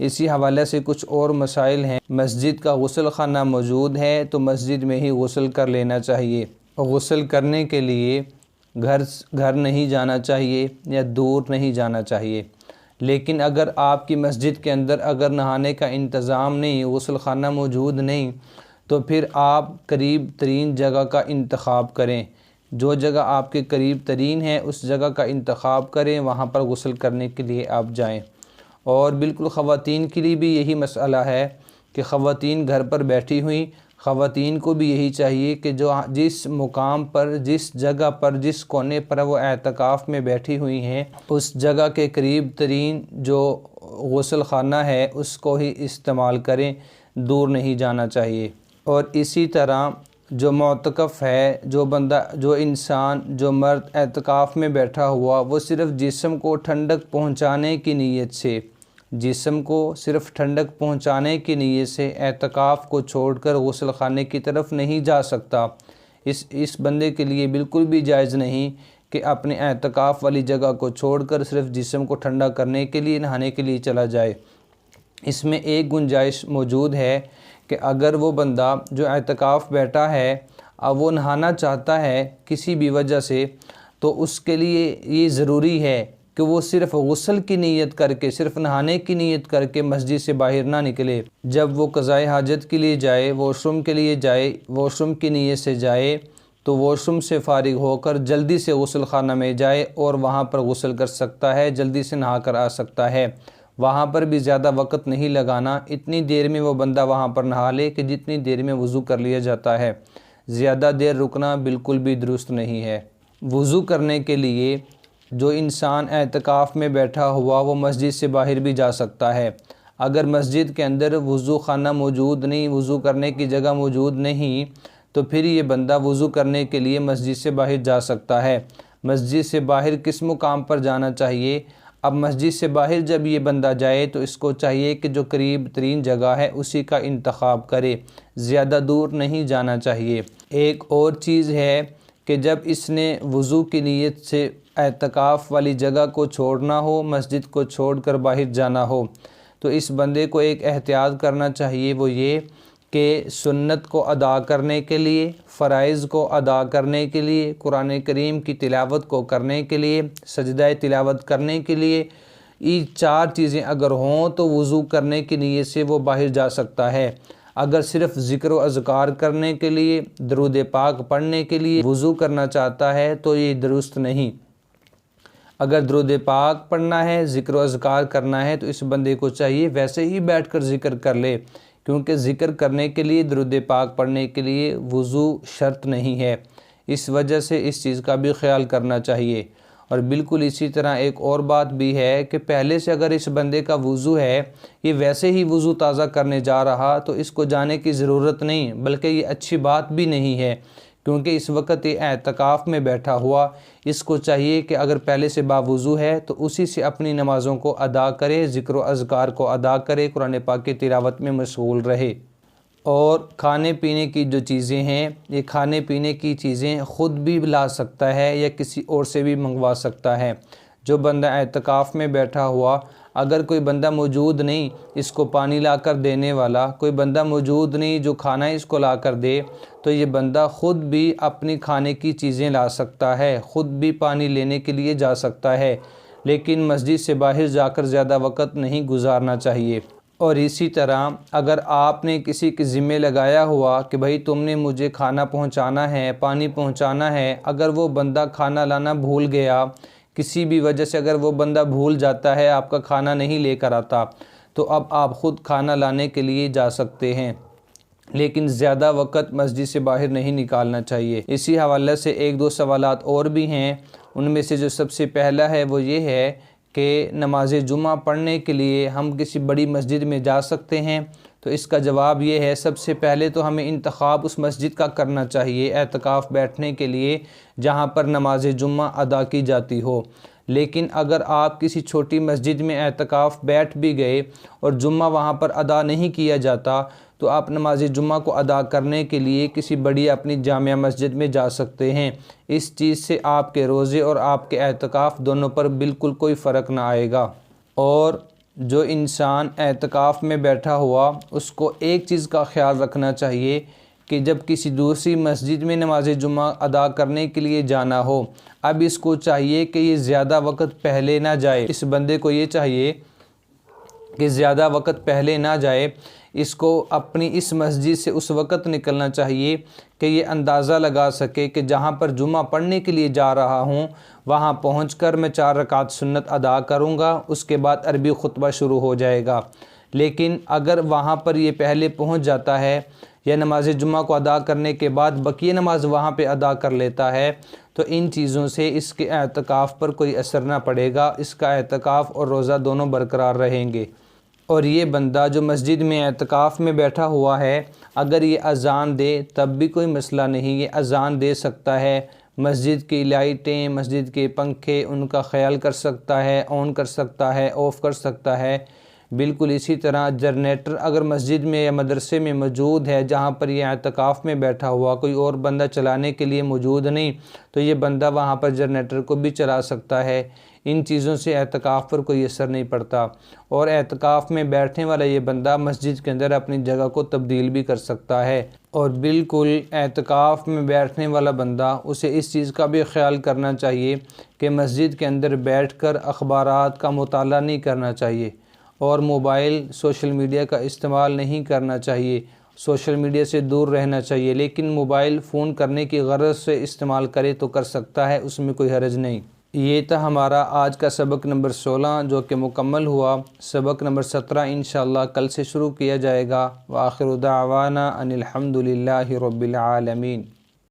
اسی حوالے سے کچھ اور مسائل ہیں۔ مسجد کا غسل خانہ موجود ہے تو مسجد میں ہی غسل کر لینا چاہیے۔ غسل کرنے کے لیے گھر نہیں جانا چاہیے یا دور نہیں جانا چاہیے۔ لیکن اگر آپ کی مسجد کے اندر اگر نہانے کا انتظام نہیں، غسل خانہ موجود نہیں، تو پھر آپ قریب ترین جگہ کا انتخاب کریں۔ جو جگہ آپ کے قریب ترین ہے اس جگہ کا انتخاب کریں، وہاں پر غسل کرنے کے لیے آپ جائیں۔ اور بالکل خواتین کے لیے بھی یہی مسئلہ ہے کہ خواتین گھر پر بیٹھی ہوئیں، خواتین کو بھی یہی چاہیے کہ جس مقام پر، جس جگہ پر، جس کونے پر وہ اعتکاف میں بیٹھی ہوئی ہیں، اس جگہ کے قریب ترین جو غسل خانہ ہے اس کو ہی استعمال کریں، دور نہیں جانا چاہیے۔ اور اسی طرح جو معتکف ہے، جو انسان، جو مرد اعتکاف میں بیٹھا ہوا، وہ صرف جسم کو ٹھنڈک پہنچانے کی نیت سے، جسم کو صرف ٹھنڈک پہنچانے کی نیت سے اعتکاف کو چھوڑ کر غسل خانے کی طرف نہیں جا سکتا۔ اس بندے کے لیے بالکل بھی جائز نہیں کہ اپنے اعتکاف والی جگہ کو چھوڑ کر صرف جسم کو ٹھنڈا کرنے کے لیے، نہانے کے لیے چلا جائے۔ اس میں ایک گنجائش موجود ہے کہ اگر وہ بندہ جو اعتکاف بیٹھا ہے اب وہ نہانا چاہتا ہے کسی بھی وجہ سے، تو اس کے لیے یہ ضروری ہے کہ وہ صرف غسل کی نیت کر کے، صرف نہانے کی نیت کر کے مسجد سے باہر نہ نکلے۔ جب وہ قضائے حاجت کے لیے جائے، واش روم کے لیے جائے، واش روم کی نیت سے جائے، تو واش روم سے فارغ ہو کر جلدی سے غسل خانہ میں جائے اور وہاں پر غسل کر سکتا ہے، جلدی سے نہا کر آ سکتا ہے۔ وہاں پر بھی زیادہ وقت نہیں لگانا، اتنی دیر میں وہ بندہ وہاں پر نہا لے کہ جتنی دیر میں وضو کر لیا جاتا ہے۔ زیادہ دیر رکنا بالکل بھی درست نہیں ہے۔ وضو کرنے کے لیے جو انسان اعتکاف میں بیٹھا ہوا وہ مسجد سے باہر بھی جا سکتا ہے۔ اگر مسجد کے اندر وضو خانہ موجود نہیں، وضو کرنے کی جگہ موجود نہیں، تو پھر یہ بندہ وضو کرنے کے لیے مسجد سے باہر جا سکتا ہے۔ مسجد سے باہر کس مقام پر جانا چاہیے؟ اب مسجد سے باہر جب یہ بندہ جائے تو اس کو چاہیے کہ جو قریب ترین جگہ ہے اسی کا انتخاب کرے، زیادہ دور نہیں جانا چاہیے۔ ایک اور چیز ہے کہ جب اس نے وضو کی نیت سے اعتکاف والی جگہ کو چھوڑنا ہو، مسجد کو چھوڑ کر باہر جانا ہو، تو اس بندے کو ایک احتیاط کرنا چاہیے، وہ یہ کہ سنت کو ادا کرنے کے لیے، فرائض کو ادا کرنے کے لیے، قرآن کریم کی تلاوت کو کرنے کے لیے، سجدہ تلاوت کرنے کے لیے، یہ 4 چیزیں اگر ہوں تو وضو کرنے کی نیت سے وہ باہر جا سکتا ہے۔ اگر صرف ذکر و اذکار کرنے کے لیے، درود پاک پڑھنے کے لیے وضو کرنا چاہتا ہے تو یہ درست نہیں۔ اگر درود پاک پڑھنا ہے، ذکر و اذکار کرنا ہے تو اس بندے کو چاہیے ویسے ہی بیٹھ کر ذکر کر لے، کیونکہ ذکر کرنے کے لیے، درود پاک پڑھنے کے لیے وضو شرط نہیں ہے۔ اس وجہ سے اس چیز کا بھی خیال کرنا چاہیے۔ اور بالکل اسی طرح ایک اور بات بھی ہے کہ پہلے سے اگر اس بندے کا وضو ہے، یہ ویسے ہی وضو تازہ کرنے جا رہا تو اس کو جانے کی ضرورت نہیں، بلکہ یہ اچھی بات بھی نہیں ہے، کیونکہ اس وقت یہ اعتکاف میں بیٹھا ہوا، اس کو چاہیے کہ اگر پہلے سے باوضو ہے تو اسی سے اپنی نمازوں کو ادا کرے، ذکر و اذکار کو ادا کرے، قرآن پاک کی تلاوت میں مشغول رہے۔ اور کھانے پینے کی جو چیزیں ہیں، یہ کھانے پینے کی چیزیں خود بھی لا سکتا ہے یا کسی اور سے بھی منگوا سکتا ہے۔ جو بندہ اعتکاف میں بیٹھا ہوا، اگر کوئی بندہ موجود نہیں اس کو پانی لا کر دینے والا، کوئی بندہ موجود نہیں جو کھانا اس کو لا کر دے، تو یہ بندہ خود بھی اپنی کھانے کی چیزیں لا سکتا ہے، خود بھی پانی لینے کے لیے جا سکتا ہے، لیکن مسجد سے باہر جا کر زیادہ وقت نہیں گزارنا چاہیے۔ اور اسی طرح اگر آپ نے کسی کے ذمہ لگایا ہوا کہ بھائی تم نے مجھے کھانا پہنچانا ہے، پانی پہنچانا ہے، اگر وہ بندہ کھانا لانا بھول گیا، کسی بھی وجہ سے اگر وہ بندہ بھول جاتا ہے، آپ کا کھانا نہیں لے کر آتا، تو اب آپ خود کھانا لانے کے لیے جا سکتے ہیں، لیکن زیادہ وقت مسجد سے باہر نہیں نکالنا چاہیے۔ اسی حوالے سے 1-2 سوالات اور بھی ہیں، ان میں سے جو سب سے پہلا ہے وہ یہ ہے کہ نماز جمعہ پڑھنے کے لیے ہم کسی بڑی مسجد میں جا سکتے ہیں؟ تو اس کا جواب یہ ہے، سب سے پہلے تو ہمیں انتخاب اس مسجد کا کرنا چاہیے اعتکاف بیٹھنے کے لیے جہاں پر نماز جمعہ ادا کی جاتی ہو۔ لیکن اگر آپ کسی چھوٹی مسجد میں اعتکاف بیٹھ بھی گئے اور جمعہ وہاں پر ادا نہیں کیا جاتا، تو آپ نماز جمعہ کو ادا کرنے کے لیے کسی بڑی اپنی جامع مسجد میں جا سکتے ہیں۔ اس چیز سے آپ کے روزے اور آپ کے اعتکاف دونوں پر بالکل کوئی فرق نہ آئے گا۔ اور جو انسان اعتکاف میں بیٹھا ہوا اس کو ایک چیز کا خیال رکھنا چاہیے کہ جب کسی دوسری مسجد میں نماز جمعہ ادا کرنے کے لیے جانا ہو، اب اس کو چاہیے کہ یہ زیادہ وقت پہلے نہ جائے۔ اس بندے کو یہ چاہیے کہ زیادہ وقت پہلے نہ جائے، اس کو اپنی اس مسجد سے اس وقت نکلنا چاہیے کہ یہ اندازہ لگا سکے کہ جہاں پر جمعہ پڑھنے کے لیے جا رہا ہوں وہاں پہنچ کر میں 4 رکعت سنت ادا کروں گا، اس کے بعد عربی خطبہ شروع ہو جائے گا۔ لیکن اگر وہاں پر یہ پہلے پہنچ جاتا ہے یا نماز جمعہ کو ادا کرنے کے بعد بقیہ نماز وہاں پہ ادا کر لیتا ہے تو ان چیزوں سے اس کے اعتکاف پر کوئی اثر نہ پڑے گا، اس کا اعتکاف اور روزہ دونوں برقرار رہیں گے۔ اور یہ بندہ جو مسجد میں اعتکاف میں بیٹھا ہوا ہے، اگر یہ اذان دے تب بھی کوئی مسئلہ نہیں، یہ اذان دے سکتا ہے، مسجد کی لائٹیں، مسجد کے پنکھے ان کا خیال کر سکتا ہے، آن کر سکتا ہے، آف کر سکتا ہے۔ بالکل اسی طرح جنریٹر اگر مسجد میں یا مدرسے میں موجود ہے جہاں پر یہ اعتکاف میں بیٹھا ہوا، کوئی اور بندہ چلانے کے لیے موجود نہیں، تو یہ بندہ وہاں پر جنریٹر کو بھی چلا سکتا ہے۔ ان چیزوں سے اعتکاف پر کوئی اثر نہیں پڑتا، اور اعتکاف میں بیٹھنے والا یہ بندہ مسجد کے اندر اپنی جگہ کو تبدیل بھی کر سکتا ہے۔ اور بالکل اعتکاف میں بیٹھنے والا بندہ اسے اس چیز کا بھی خیال کرنا چاہیے کہ مسجد کے اندر بیٹھ کر اخبارات کا مطالعہ نہیں کرنا چاہیے، اور موبائل سوشل میڈیا کا استعمال نہیں کرنا چاہیے، سوشل میڈیا سے دور رہنا چاہیے، لیکن موبائل فون کرنے کی غرض سے استعمال کرے تو کر سکتا ہے، اس میں کوئی حرج نہیں۔ یہ تھا ہمارا آج کا سبق نمبر 16 جو کہ مکمل ہوا۔ سبق نمبر 17 انشاءاللہ کل سے شروع کیا جائے گا۔ وآخر دعوانا ان الحمد للہ رب العالمین۔